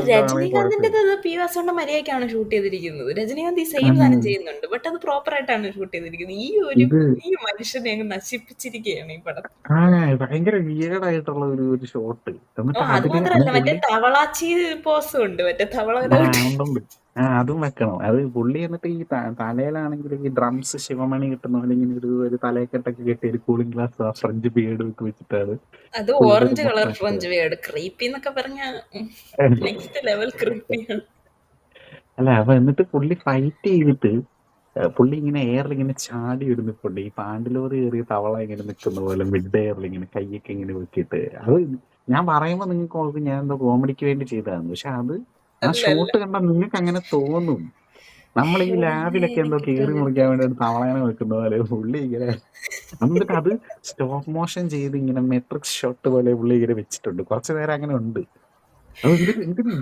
രജനീകാന്തിന്റെ കുഴപ്പമില്ല. P വാസോണ്ട മര്യാദക്കാണ് shoot ചെയ്തിരിക്കുന്നത്. രജനീകാന്ത് ഈ സെയിം സാധനം ചെയ്യുന്നുണ്ട്, ബട്ട് അത് പ്രോപ്പർ ആയിട്ടാണ് ഷൂട്ട് ചെയ്തിരിക്കുന്നത്. ഇത് ഈ മനുഷ്യനെ അങ്ങ് നശിപ്പിച്ചിരിക്കുകയാണ് ഈ പടം. ഭയങ്കര വിയേർഡായിട്ടുള്ള ഒരു ഷോട്ട്. ഓ, എന്നിട്ട് അത് അതില് മാത്രല്ല, മറ്റേ പുള്ളി തവളാച്ചി പോസും ഉണ്ട്, മറ്റേ തവള ഉണ്ടുണ്ട്. അതും വെക്കണം. അത് പുള്ളി എന്നിട്ട് ഈ തലയിലാണെങ്കിൽ ഈ ഡ്രംസ് ശിവമണി കിട്ടുന്ന പോലെ ഇങ്ങനെ ഒരു തലയെക്കെട്ടൊക്കെ കെട്ടി ഒരു കൂളിംഗ് ഗ്ലാസ് ഫ്രഞ്ച് ബിയേർഡ് ഒക്കെ വെച്ചിട്ടാണ് അത് പുള്ളിയുടെ ഒരു ഓറഞ്ച് കളർ മൊത്തം ഷോ. ഫ്രഞ്ച് വേർഡ് ക്രീപ്പി എന്നൊക്കെ പറഞ്ഞ നെക്സ്റ്റ് ലെവൽ ക്രീപ്പിയാണ്. അല്ല, അപ്പൊ എന്നിട്ട് പുള്ളി ഫൈറ്റ് ചെയ്തിട്ട് പുള്ളി ഇങ്ങനെ എയറിൽ ഇങ്ങനെ ചാടി വരുന്നിപ്പുണ്ട്. ഈ പാണ്ടിലോറി കയറിയ തവള ഇങ്ങനെ നിൽക്കുന്ന പോലെ മിഡ് എയറിൽ ഇങ്ങനെ കൈയൊക്കെ ഇങ്ങനെ വെക്കിയിട്ട്. അത് ഞാൻ പറയുമ്പോ നിങ്ങൾക്ക് ഓർക്കും ഞാൻ എന്തോ കോമഡിക്ക് വേണ്ടി ചെയ്തതാണ്. പക്ഷെ അത് ആ അല്ലല്ല. ഷോട്ട് കണ്ടാൽ നിങ്ങൾക്ക് അങ്ങനെ തോന്നും. നമ്മൾ ഈ ലാബിലൊക്കെ എന്തോ എനിക്ക് കീറി മുറിക്കാൻ തോന്നിയിട്ടുണ്ട്. വേണ്ടി ഒരു തവളേനെ വെക്കുന്ന പോലെ പുള്ളി ഇങ്ങനെ. എന്നിട്ട് അത് സ്റ്റോപ്പ് മോഷൻ ചെയ്ത് ഇങ്ങനെ മെട്രിക്സ് ഷോട്ട് പോലെ പുള്ളി ഇങ്ങനെ വെച്ചിട്ടുണ്ട്. കുറച്ചു നേരം അങ്ങനെ ഉണ്ട്. അത് എന്തിന്